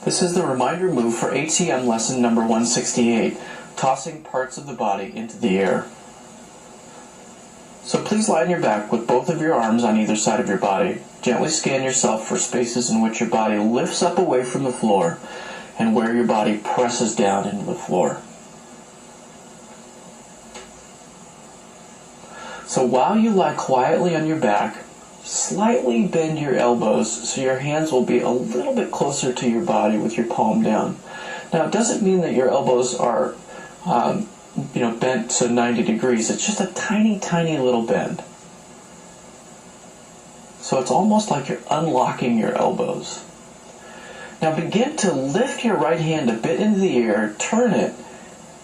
This is the reminder move for ATM lesson number 168, tossing parts of the body into the air. So please lie on your back with both of your arms on either side of your body. Gently scan yourself for spaces in which your body lifts up away from the floor and where your body presses down into the floor. So while you lie quietly on your back, slightly bend your elbows so your hands will be a little bit closer to your body with your palm down. Now, it doesn't mean that your elbows are bent to 90 degrees. It's just a tiny, tiny little bend. So it's almost like you're unlocking your elbows. Now begin to lift your right hand a bit into the air, turn it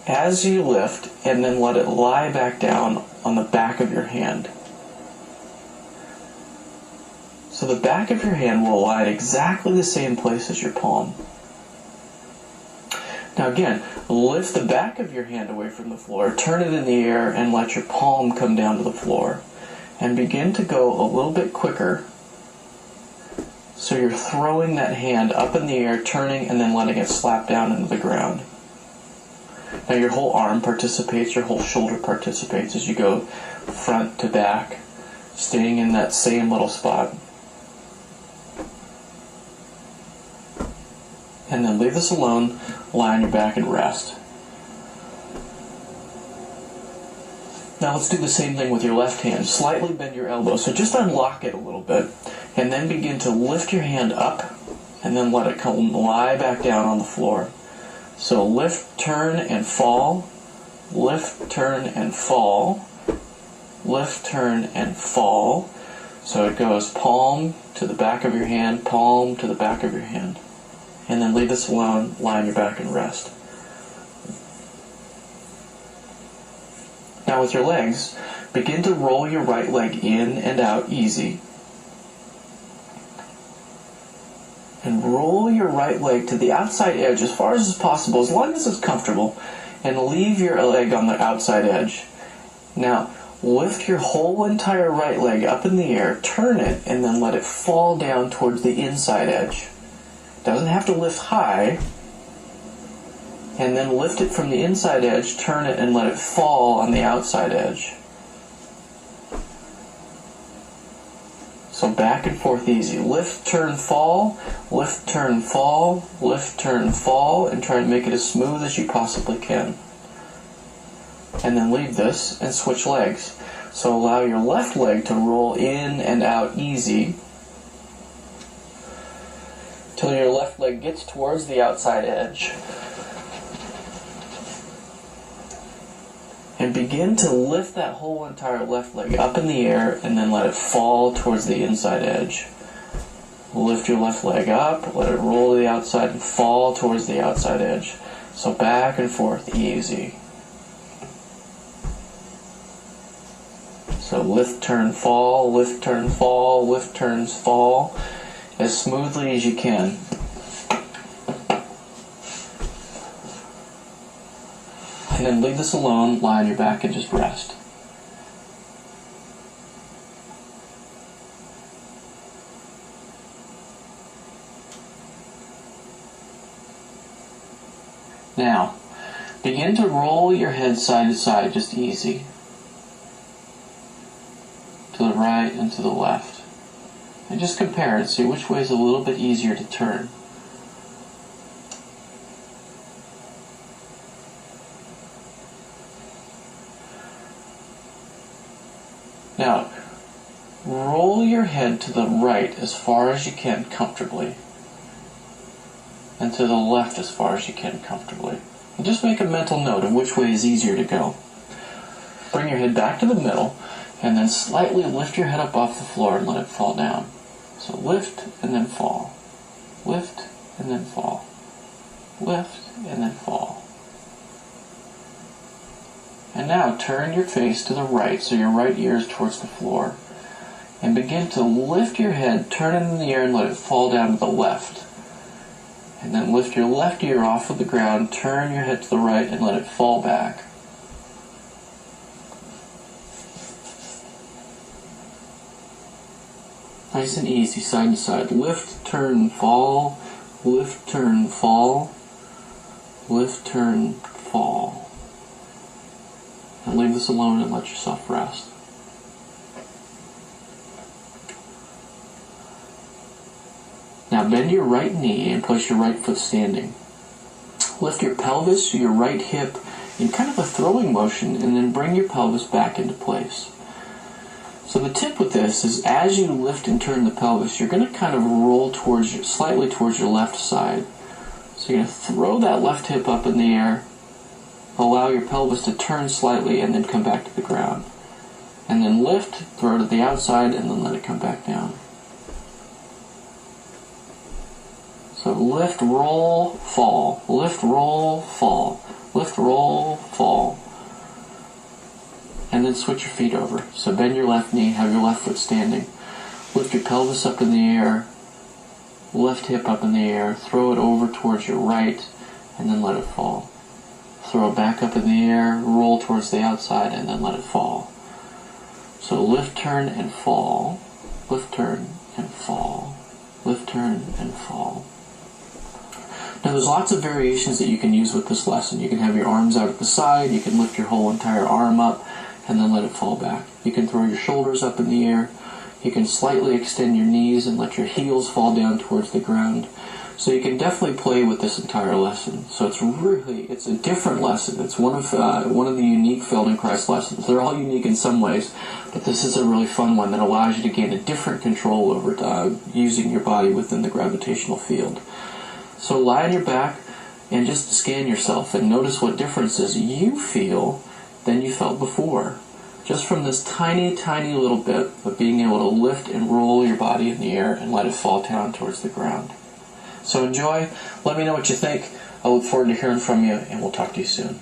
as you lift, and then let it lie back down on the back of your hand. So the back of your hand will lie at exactly the same place as your palm. Now again, lift the back of your hand away from the floor, turn it in the air, and let your palm come down to the floor. And begin to go a little bit quicker. So you're throwing that hand up in the air, turning, and then letting it slap down into the ground. Now your whole arm participates, your whole shoulder participates as you go front to back, staying in that same little spot. And then leave this alone, lie on your back and rest. Now let's do the same thing with your left hand. Slightly bend your elbow, so just unlock it a little bit, and then begin to lift your hand up, and then let it come lie back down on the floor. So lift, turn, and fall, lift, turn, and fall, lift, turn, and fall. So it goes palm to the back of your hand, palm to the back of your hand. And then leave this alone, lie on your back and rest. Now with your legs, begin to roll your right leg in and out easy. And roll your right leg to the outside edge as far as possible, as long as it's comfortable, and leave your leg on the outside edge. Now, lift your whole entire right leg up in the air, turn it, and then let it fall down towards the inside edge. Doesn't have to lift high, and then lift it from the inside edge, turn it, and let it fall on the outside edge. So back and forth easy. Lift, turn, fall, lift, turn, fall, lift, turn, fall, and try and make it as smooth as you possibly can. And then leave this and switch legs. So allow your left leg to roll in and out easy till your left leg gets towards the outside edge. And begin to lift that whole entire left leg up in the air and then let it fall towards the inside edge. Lift your left leg up, let it roll to the outside and fall towards the outside edge. So back and forth, easy. So lift, turn, fall, lift, turn, fall, lift, turns, fall, as smoothly as you can. And then leave this alone, lie on your back and just rest. Now, begin to roll your head side to side, just easy. To the right and to the left. And just compare and see which way is a little bit easier to turn. Now, roll your head to the right as far as you can comfortably, and to the left as far as you can comfortably. And just make a mental note of which way is easier to go. Bring your head back to the middle, and then slightly lift your head up off the floor and let it fall down. So lift and then fall. Lift and then fall. Lift and then fall. And now turn your face to the right so your right ear is towards the floor. And begin to lift your head, turn it in the air and let it fall down to the left. And then lift your left ear off of the ground, turn your head to the right and let it fall back. Nice and easy, side to side. Lift, turn, fall, lift, turn, fall, lift, turn, fall. And leave this alone and let yourself rest. Now bend your right knee and place your right foot standing. Lift your pelvis, your right hip in kind of a throwing motion, and then bring your pelvis back into place. So the tip with this is as you lift and turn the pelvis, you're going to kind of roll slightly towards your left side. So you're going to throw that left hip up in the air, allow your pelvis to turn slightly, and then come back to the ground. And then lift, throw it to the outside, and then let it come back down. So lift, roll, fall, lift, roll, fall, lift, roll, fall. And then switch your feet over. So bend your left knee, have your left foot standing. Lift your pelvis up in the air, left hip up in the air, throw it over towards your right, and then let it fall. Throw it back up in the air, roll towards the outside, and then let it fall. So lift, turn, and fall, lift, turn, and fall, lift, turn, and fall. Now there's lots of variations that you can use with this lesson. You can have your arms out at the side, you can lift your whole entire arm up, and then let it fall back. You can throw your shoulders up in the air, you can slightly extend your knees and let your heels fall down towards the ground. So you can definitely play with this entire lesson. So it's a different lesson. It's one of the unique Feldenkrais lessons. They're all unique in some ways, but this is a really fun one that allows you to gain a different control over using your body within the gravitational field. So lie on your back and just scan yourself and notice what differences you feel than you felt before. Just from this tiny, tiny little bit of being able to lift and roll your body in the air and let it fall down towards the ground. So enjoy. Let me know what you think. I look forward to hearing from you, and we'll talk to you soon.